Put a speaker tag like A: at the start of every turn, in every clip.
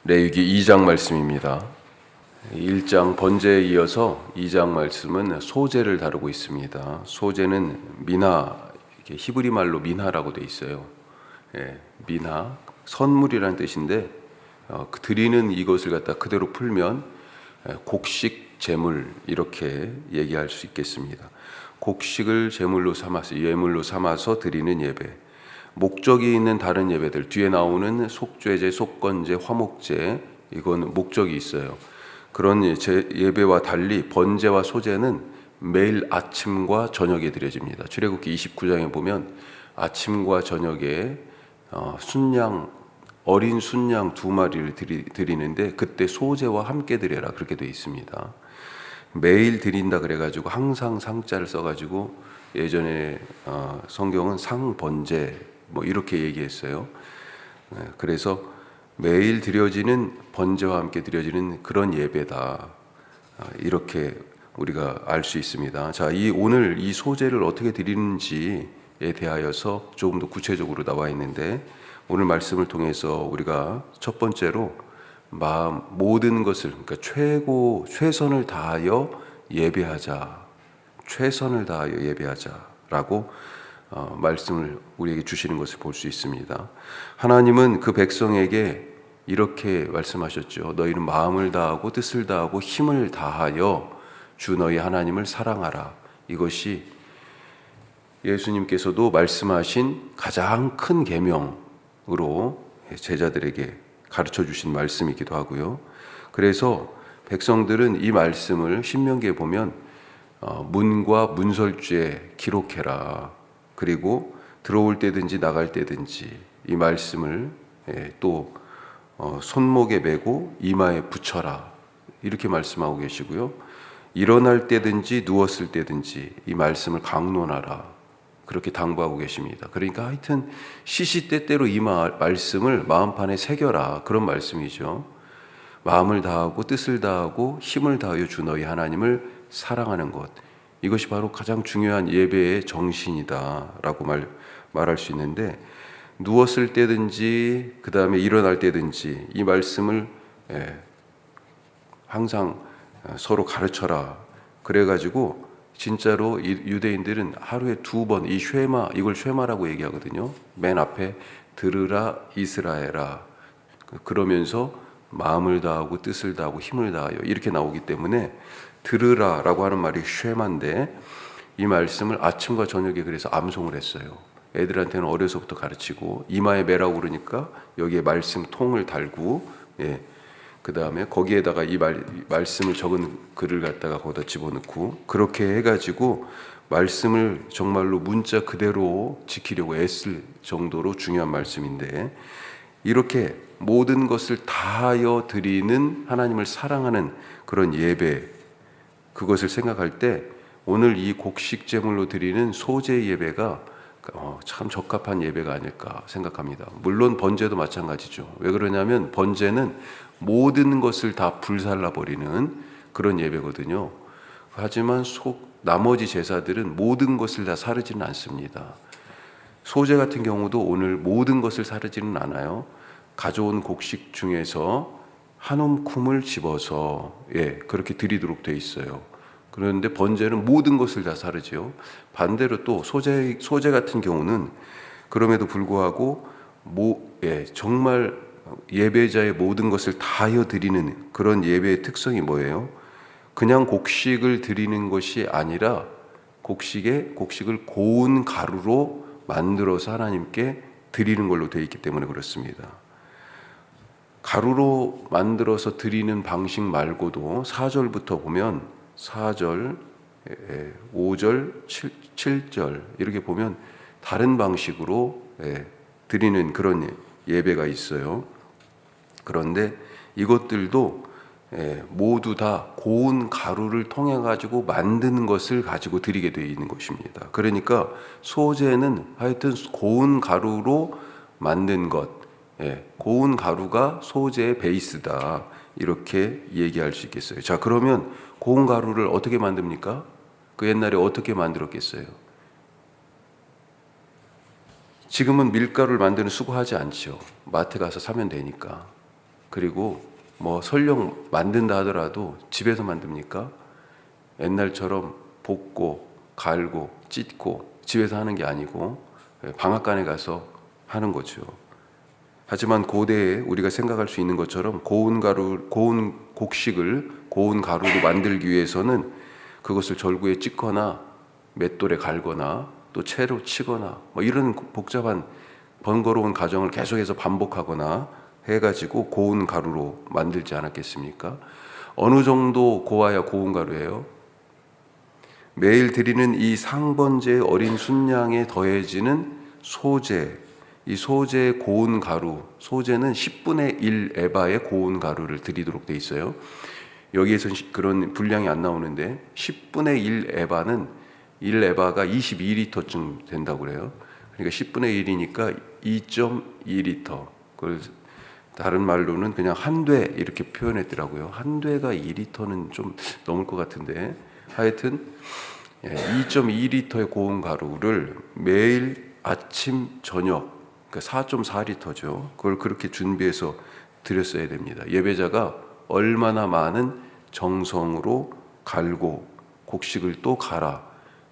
A: 레위기 2장 말씀입니다. 1장 번제에 이어서 2장 말씀은 소제를 다루고 있습니다. 소제는 미나, 히브리 말로 미나라고 되어 있어요. 미나, 선물이라는 뜻인데 드리는 이것을 갖다 그대로 풀면 곡식 제물 이렇게 얘기할 수 있겠습니다. 곡식을 제물로 삼아서 예물로 삼아서 드리는 예배. 목적이 있는 다른 예배들 뒤에 나오는 속죄제, 속건제, 화목제 이건 목적이 있어요. 그런 예배와 달리 번제와 소제는 매일 아침과 저녁에 드려집니다. 출애굽기 29장에 보면 아침과 저녁에 순양 어린 순양 2마리를 드리는데 그때 소제와 함께 드려라 그렇게 되어 있습니다. 매일 드린다 그래가지고 항상 상자를 써가지고 예전에 성경은 상번제 이렇게 얘기했어요. 그래서 매일 드려지는 번제와 함께 드려지는 그런 예배다. 이렇게 우리가 알 수 있습니다. 자, 오늘 이 소제를 어떻게 드리는지에 대하여서 조금 더 구체적으로 나와 있는데 오늘 말씀을 통해서 우리가 첫 번째로 모든 것을 그러니까 최선을 다하여 예배하자. 최선을 다하여 예배하자라고 말씀을 우리에게 주시는 것을 볼 수 있습니다. 하나님은 그 백성에게 이렇게 말씀하셨죠. 너희는 마음을 다하고 뜻을 다하고 힘을 다하여 주 너희 하나님을 사랑하라. 이것이 예수님께서도 말씀하신 가장 큰 계명으로 제자들에게 가르쳐 주신 말씀이기도 하고요. 그래서 백성들은 이 말씀을 신명기에 보면 문과 문설주에 기록해라. 그리고 들어올 때든지 나갈 때든지 이 말씀을 또 손목에 메고 이마에 붙여라 이렇게 말씀하고 계시고요. 일어날 때든지 누웠을 때든지 이 말씀을 강론하라 그렇게 당부하고 계십니다. 그러니까 하여튼 시시때때로 이 말씀을 마음판에 새겨라 그런 말씀이죠. 마음을 다하고 뜻을 다하고 힘을 다하여 주 너희 하나님을 사랑하는 것 이것이 바로 가장 중요한 예배의 정신이다라고 말할 수 있는데 누웠을 때든지 그 다음에 일어날 때든지 이 말씀을 항상 서로 가르쳐라. 그래가지고 진짜로 유대인들은 하루에 2번 이 쉐마 이걸 쉐마라고 얘기하거든요. 맨 앞에 들으라 이스라엘아 그러면서 마음을 다하고 뜻을 다하고 힘을 다하여 이렇게 나오기 때문에 들으라라고 하는 말이 쉐마인데 이 말씀을 아침과 저녁에 그래서 암송을 했어요. 애들한테는 어려서부터 가르치고 이마에 매라고 그러니까 여기에 말씀 통을 달고 그 다음에 거기에다가 이 말씀을 적은 글을 갖다가 거기다 집어넣고 그렇게 해가지고 말씀을 정말로 문자 그대로 지키려고 애쓸 정도로 중요한 말씀인데 이렇게 모든 것을 다하여 드리는 하나님을 사랑하는 그런 예배 그것을 생각할 때 오늘 이 곡식 제물로 드리는 소제 예배가 참 적합한 예배가 아닐까 생각합니다. 물론 번제도 마찬가지죠. 왜 그러냐면 번제는 모든 것을 다 불살라버리는 그런 예배거든요. 하지만 나머지 제사들은 모든 것을 다 사르지는 않습니다. 소제 같은 경우도 오늘 모든 것을 사르지는 않아요. 가져온 곡식 중에서 한 움큼을 집어서 그렇게 드리도록 돼 있어요. 그런데 번제는 모든 것을 다 사르지요. 반대로 또 소제 같은 경우는 그럼에도 불구하고 정말 예배자의 모든 것을 다하여 드리는 그런 예배의 특성이 뭐예요? 그냥 곡식을 드리는 것이 아니라 곡식을 고운 가루로 만들어서 하나님께 드리는 걸로 되어 있기 때문에 그렇습니다. 가루로 만들어서 드리는 방식 말고도 4절부터 보면 4절, 5절, 7절 이렇게 보면 다른 방식으로 드리는 그런 예배가 있어요. 그런데 이것들도 모두 다 고운 가루를 통해 가지고 만드는 것을 가지고 드리게 되어 있는 것입니다. 그러니까 소제는 하여튼 고운 가루로 만든 것 고운 가루가 소제의 베이스다 이렇게 얘기할 수 있겠어요. 자, 그러면 고운 가루를 어떻게 만듭니까? 그 옛날에 어떻게 만들었겠어요? 지금은 밀가루를 만드는 수고하지 않죠. 마트 가서 사면 되니까. 그리고 뭐 설령 만든다 하더라도 집에서 만듭니까? 옛날처럼 볶고 갈고 찢고 집에서 하는 게 아니고 방앗간에 가서 하는 거죠. 하지만 고대에 우리가 생각할 수 있는 것처럼 고운 곡식을 고운 가루로 만들기 위해서는 그것을 절구에 찢거나 맷돌에 갈거나 또 채로 치거나 뭐 이런 복잡한 번거로운 과정을 계속해서 반복하거나 해가지고 고운 가루로 만들지 않았겠습니까? 어느 정도 고와야 고운 가루예요? 매일 드리는 이 상번제의 어린 순양에 더해지는 소제, 이 소제의 고운 가루, 소제는 10분의 1 에바의 고운 가루를 드리도록 돼 있어요. 여기에서는 그런 분량이 안 나오는데 10분의 1 에바는 1 에바가 22리터쯤 된다고 그래요. 그러니까 10분의 1이니까 2.2리터. 그걸 다른 말로는 그냥 한 돼 이렇게 표현했더라고요. 한 돼가 2리터는 좀 넘을 것 같은데 하여튼 2.2리터의 고운 가루를 매일 아침 저녁 그러니까 4.4리터죠. 그걸 그렇게 준비해서 드렸어야 됩니다. 예배자가 얼마나 많은 정성으로 갈고 곡식을 또 갈아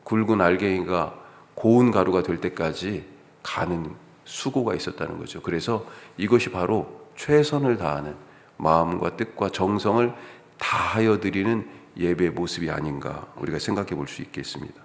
A: 굵은 알갱이가 고운 가루가 될 때까지 가는 수고가 있었다는 거죠. 그래서 이것이 바로 최선을 다하는 마음과 뜻과 정성을 다하여 드리는 예배의 모습이 아닌가 우리가 생각해 볼 수 있겠습니다.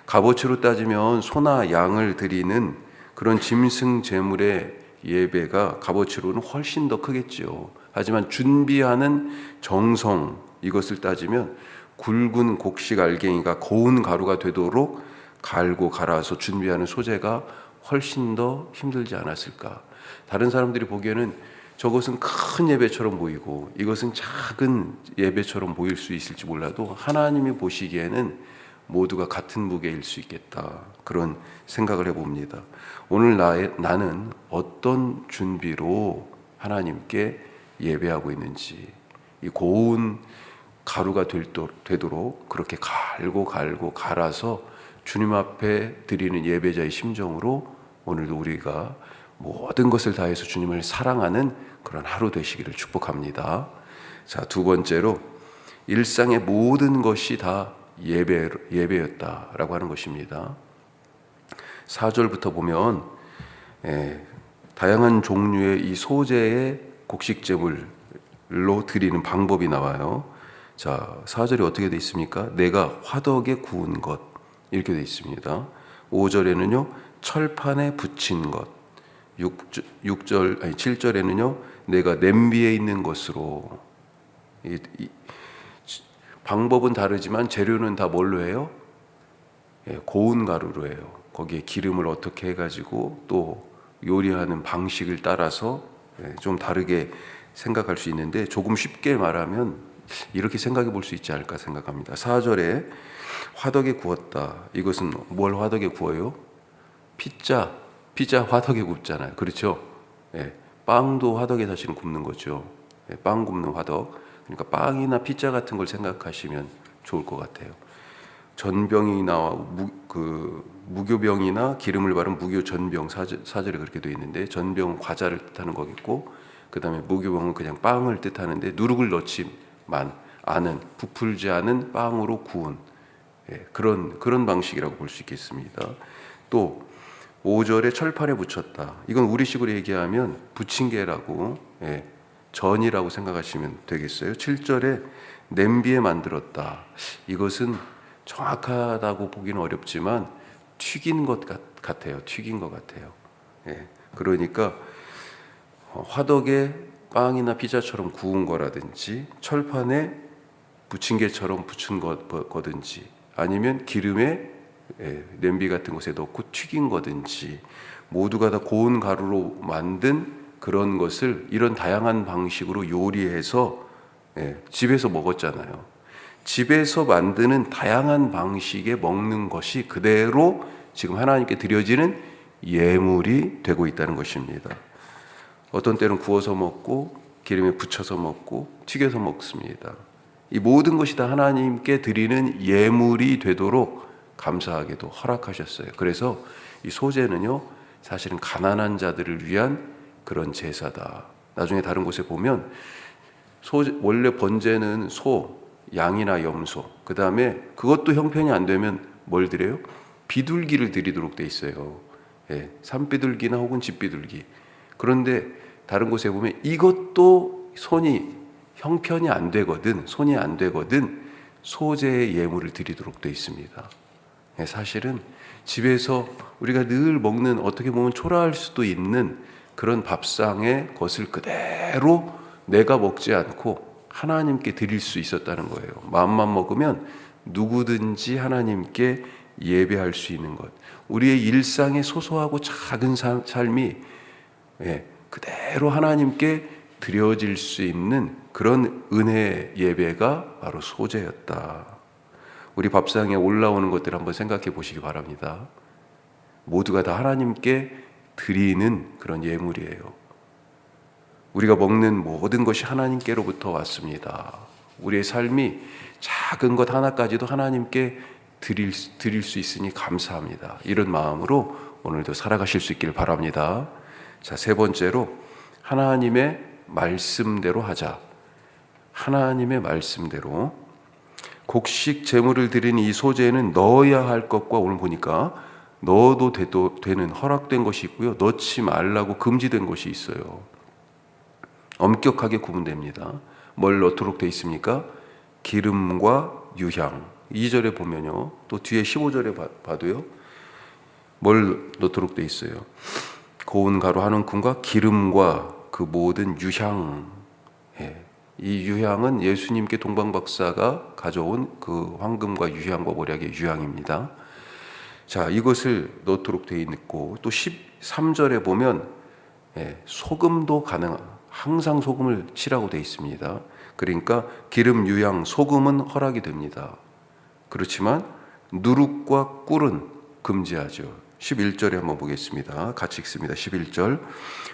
A: 값어치로 따지면 소나 양을 드리는 그런 짐승 제물의 예배가 값어치로는 훨씬 더 크겠지요. 하지만 준비하는 정성 이것을 따지면 굵은 곡식 알갱이가 고운 가루가 되도록 갈고 갈아서 준비하는 소재가 훨씬 더 힘들지 않았을까. 다른 사람들이 보기에는 저것은 큰 예배처럼 보이고 이것은 작은 예배처럼 보일 수 있을지 몰라도 하나님이 보시기에는 모두가 같은 무게일 수 있겠다. 그런 생각을 해봅니다. 오늘 나는 어떤 준비로 하나님께 예배하고 있는지 이 고운 가루가 되도록 그렇게 갈고 갈아서 주님 앞에 드리는 예배자의 심정으로 오늘도 우리가 모든 것을 다해서 주님을 사랑하는 그런 하루 되시기를 축복합니다. 자, 두 번째로 일상의 모든 것이 다 예배였다라고 하는 것입니다. 4절부터 보면 다양한 종류의 이 소재의 곡식제물로 드리는 방법이 나와요. 자, 4절이 어떻게 되어 있습니까? 내가 화덕에 구운 것 이렇게 되어 있습니다. 5절에는요 철판에 붙인 것 7절에는요 내가 냄비에 있는 것으로 방법은 다르지만 재료는 다 뭘로 해요? 고운 가루로 해요. 거기에 기름을 어떻게 해가지고 또 요리하는 방식을 따라서 좀 다르게 생각할 수 있는데 조금 쉽게 말하면 이렇게 생각해 볼 수 있지 않을까 생각합니다. 4절에 화덕에 구웠다. 이것은 뭘 화덕에 구워요? 피자 화덕에 굽잖아요. 그렇죠? 빵도 화덕에 사실은 굽는 거죠. 빵 굽는 화덕. 그러니까 빵이나 피자 같은 걸 생각하시면 좋을 것 같아요. 전병이나 무교병이나 기름을 바른 무교전병 사절에 그렇게 되어 있는데 전병은 과자를 뜻하는 거겠고 그 다음에 무교병은 그냥 빵을 뜻하는데 누룩을 넣지만 않은 부풀지 않은 빵으로 구운 그런 방식이라고 볼 수 있겠습니다. 또 5절에 철판에 붙였다. 이건 우리식으로 얘기하면 부침개라고 전이라고 생각하시면 되겠어요. 7절에 냄비에 만들었다. 이것은 정확하다고 보기는 어렵지만 튀긴 것 같아요. 튀긴 것 같아요. 그러니까 화덕에 빵이나 피자처럼 구운 거라든지 철판에 부침개처럼 부친 거든지 아니면 기름에 냄비 같은 곳에 넣고 튀긴 거든지 모두가 다 고운 가루로 만든 그런 것을 이런 다양한 방식으로 요리해서 집에서 먹었잖아요. 집에서 만드는 다양한 방식의 먹는 것이 그대로 지금 하나님께 드려지는 예물이 되고 있다는 것입니다. 어떤 때는 구워서 먹고 기름에 붙여서 먹고 튀겨서 먹습니다. 이 모든 것이 다 하나님께 드리는 예물이 되도록 감사하게도 허락하셨어요. 그래서 이 소제는요 사실은 가난한 자들을 위한 그런 제사다. 나중에 다른 곳에 보면 원래 번제는 소, 양이나 염소, 그 다음에 그것도 형편이 안 되면 뭘 드려요? 비둘기를 드리도록 돼 있어요. 산비둘기나 혹은 집비둘기. 그런데 다른 곳에 보면 이것도 형편이 안 되거든, 손이 안 되거든 소제의 예물을 드리도록 돼 있습니다. 사실은 집에서 우리가 늘 먹는, 어떻게 보면 초라할 수도 있는 그런 밥상의 것을 그대로 내가 먹지 않고 하나님께 드릴 수 있었다는 거예요. 마음만 먹으면 누구든지 하나님께 예배할 수 있는 것. 우리의 일상의 소소하고 작은 삶이 그대로 하나님께 드려질 수 있는 그런 은혜의 예배가 바로 소제였다. 우리 밥상에 올라오는 것들 한번 생각해 보시기 바랍니다. 모두가 다 하나님께 드리는 그런 예물이에요. 우리가 먹는 모든 것이 하나님께로부터 왔습니다. 우리의 삶이 작은 것 하나까지도 하나님께 드릴 수 있으니 감사합니다. 이런 마음으로 오늘도 살아가실 수 있기를 바랍니다. 자, 세 번째로 하나님의 말씀대로 하자. 하나님의 말씀대로. 곡식 제물을 드리는 이 소제는 넣어야 할 것과, 오늘 보니까 넣어도 되는 허락된 것이 있고요, 넣지 말라고 금지된 것이 있어요. 엄격하게 구분됩니다. 뭘 넣도록 돼 있습니까? 기름과 유향. 2절에 보면요, 또 뒤에 15절에 봐도요, 뭘 넣도록 돼 있어요? 고운 가루 한 움큼과 기름과 그 모든 유향. 이 유향은 예수님께 동방박사가 가져온 그 황금과 유향과 몰약의 유향입니다. 자, 이것을 넣도록 되어 있고, 또 13절에 보면 소금도 항상 소금을 치라고 되어 있습니다. 그러니까 기름, 유향, 소금은 허락이 됩니다. 그렇지만 누룩과 꿀은 금지하죠. 11절에 한번 보겠습니다. 같이 읽습니다. 11절.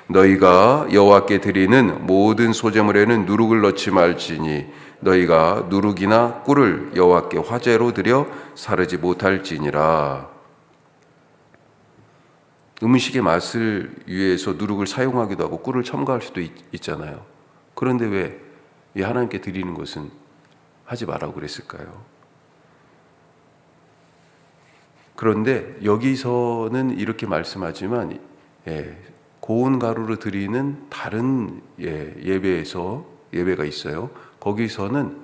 A: 너희가 여호와께 드리는 모든 소제물에는 누룩을 넣지 말지니 너희가 누룩이나 꿀을 여호와께 화제로 드려 사르지 못할지니라. 음식의 맛을 위해서 누룩을 사용하기도 하고 꿀을 첨가할 수도 있잖아요. 그런데 왜 하나님께 드리는 것은 하지 말라고 그랬을까요? 그런데 여기서는 이렇게 말씀하지만 고운 가루로 드리는 다른 예배가 있어요. 거기서는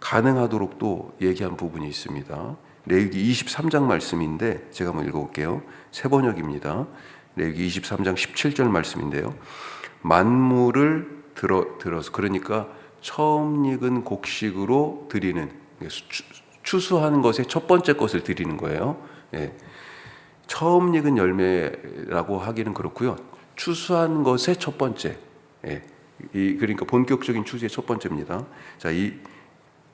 A: 가능하도록도 얘기한 부분이 있습니다. 레위기 23장 말씀인데 제가 한번 읽어볼게요. 새 번역입니다. 레위기 23장 17절 말씀인데요. 만물을 들어서, 그러니까 처음 익은 곡식으로 드리는, 추수하는 것의 첫 번째 것을 드리는 거예요. 처음 익은 열매라고 하기는 그렇고요. 추수한 것의 첫 번째, 그러니까 본격적인 추수의 첫 번째입니다. 자,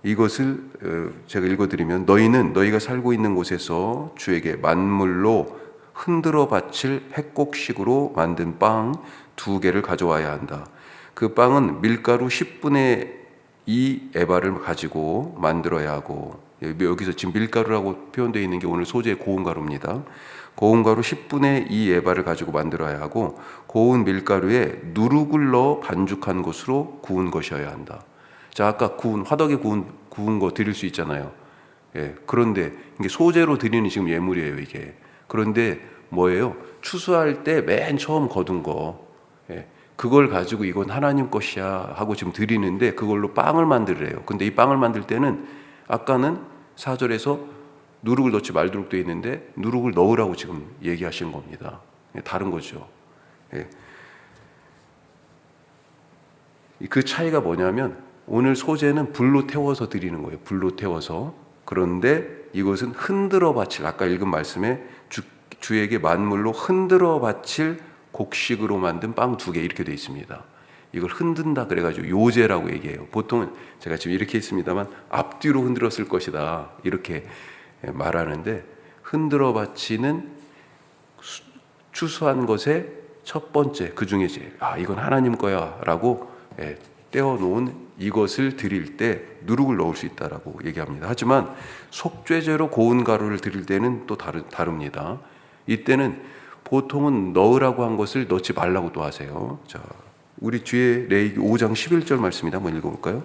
A: 이것을 제가 읽어드리면, 너희는 너희가 살고 있는 곳에서 주에게 만물로 흔들어 바칠 핵곡식으로 만든 빵 2개를 가져와야 한다. 그 빵은 밀가루 10분의 2 에바를 가지고 만들어야 하고, 여기서 지금 밀가루라고 표현되어 있는 게 오늘 소재의 고운 가루입니다. 고운 가루 10분의 2 에바를 가지고 만들어야 하고, 고운 밀가루에 누룩을 넣어 반죽한 것으로 구운 것이어야 한다. 자, 아까 화덕에 구운 거 드릴 수 있잖아요. 그런데 이게 소재로 드리는 지금 예물이에요, 이게. 그런데 뭐예요? 추수할 때 맨 처음 거둔 거, 그걸 가지고 이건 하나님 것이야 하고 지금 드리는데, 그걸로 빵을 만들래요. 근데 이 빵을 만들 때는 아까는 4절에서 누룩을 넣지 말도록 되어 있는데 누룩을 넣으라고 지금 얘기하시는 겁니다. 다른 거죠. 그 차이가 뭐냐면, 오늘 소제는 불로 태워서 드리는 거예요. 불로 태워서. 그런데 이것은 흔들어 바칠, 아까 읽은 말씀에 주에게 만물로 흔들어 바칠 곡식으로 만든 빵 2개 이렇게 되어 있습니다. 이걸 흔든다 그래가지고 요제라고 얘기해요. 보통은 제가 지금 이렇게 했습니다만 앞뒤로 흔들었을 것이다 이렇게 말하는데, 흔들어 바치는 추수한 것의 첫 번째, 그 중에 이건 하나님 거야 라고 떼어놓은 이것을 드릴 때 누룩을 넣을 수 있다라고 얘기합니다. 하지만 속죄제로 고운 가루를 드릴 때는 또 다릅니다. 이때는 보통은 넣으라고 한 것을 넣지 말라고 또 하세요. 자, 우리 뒤에 레위기 5장 11절 말씀입니다. 한번 읽어볼까요?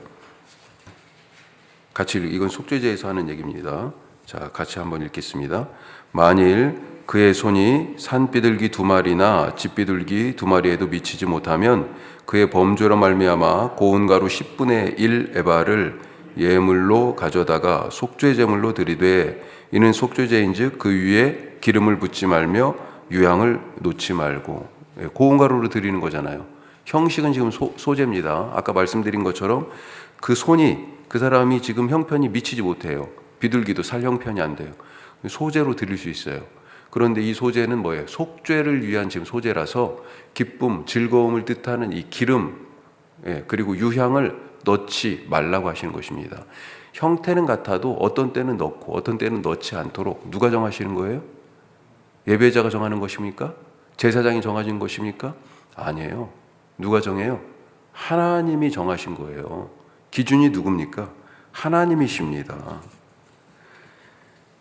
A: 같이 이건 속죄제에서 하는 얘기입니다. 자, 같이 한번 읽겠습니다. 만일 그의 손이 산비둘기 2마리나 집비둘기 2마리에도 미치지 못하면 그의 범죄로 말미암아 고운 가루 10분의 1 에바를 예물로 가져다가 속죄제물로 드리되 이는 속죄제인즉 그 위에 기름을 붓지 말며 유향을 놓지 말고. 고운 가루로 드리는 거잖아요. 형식은 지금 소제입니다. 아까 말씀드린 것처럼 그 손이, 그 사람이 지금 형편이 미치지 못해요. 비둘기도 살 형편이 안 돼요. 소제로 드릴 수 있어요. 그런데 이 소제는 뭐예요? 속죄를 위한 지금 소제라서 기쁨, 즐거움을 뜻하는 이 기름, 그리고 유향을 넣지 말라고 하시는 것입니다. 형태는 같아도 어떤 때는 넣고 어떤 때는 넣지 않도록 누가 정하시는 거예요? 예배자가 정하는 것입니까? 제사장이 정하신 것입니까? 아니에요. 누가 정해요? 하나님이 정하신 거예요. 기준이 누굽니까? 하나님이십니다.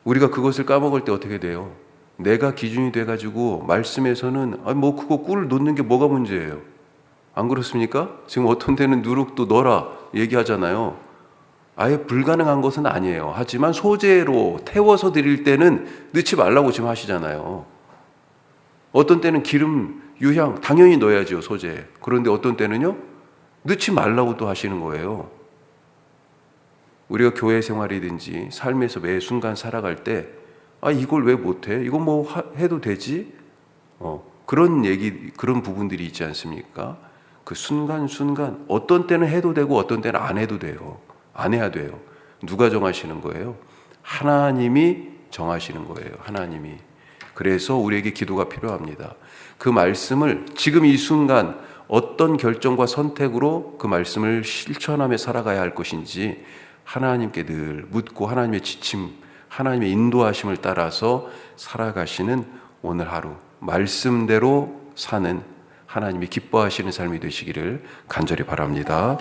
A: 우리가 그것을 까먹을 때 어떻게 돼요? 내가 기준이 돼가지고 말씀에서는 그거 꿀을 넣는 게 뭐가 문제예요? 안 그렇습니까? 지금 어떤 데는 누룩도 넣어라 얘기하잖아요. 아예 불가능한 것은 아니에요. 하지만 소재로 태워서 드릴 때는 넣지 말라고 지금 하시잖아요. 어떤 때는 기름, 유향 당연히 넣어야죠, 소재에. 그런데 어떤 때는요, 넣지 말라고 또 하시는 거예요. 우리가 교회 생활이든지 삶에서 매 순간 살아갈 때 이걸 왜 못해? 이거 뭐 해도 되지? 그런 부분들이 있지 않습니까? 그 순간순간 어떤 때는 해도 되고 어떤 때는 안 해도 돼요. 안 해야 돼요. 누가 정하시는 거예요? 하나님이 정하시는 거예요. 하나님이. 그래서 우리에게 기도가 필요합니다. 그 말씀을 지금 이 순간 어떤 결정과 선택으로 그 말씀을 실천하며 살아가야 할 것인지 하나님께 늘 묻고 하나님의 지침, 하나님의 인도하심을 따라서 살아가시는 오늘 하루 말씀대로 사는 하나님이 기뻐하시는 삶이 되시기를 간절히 바랍니다.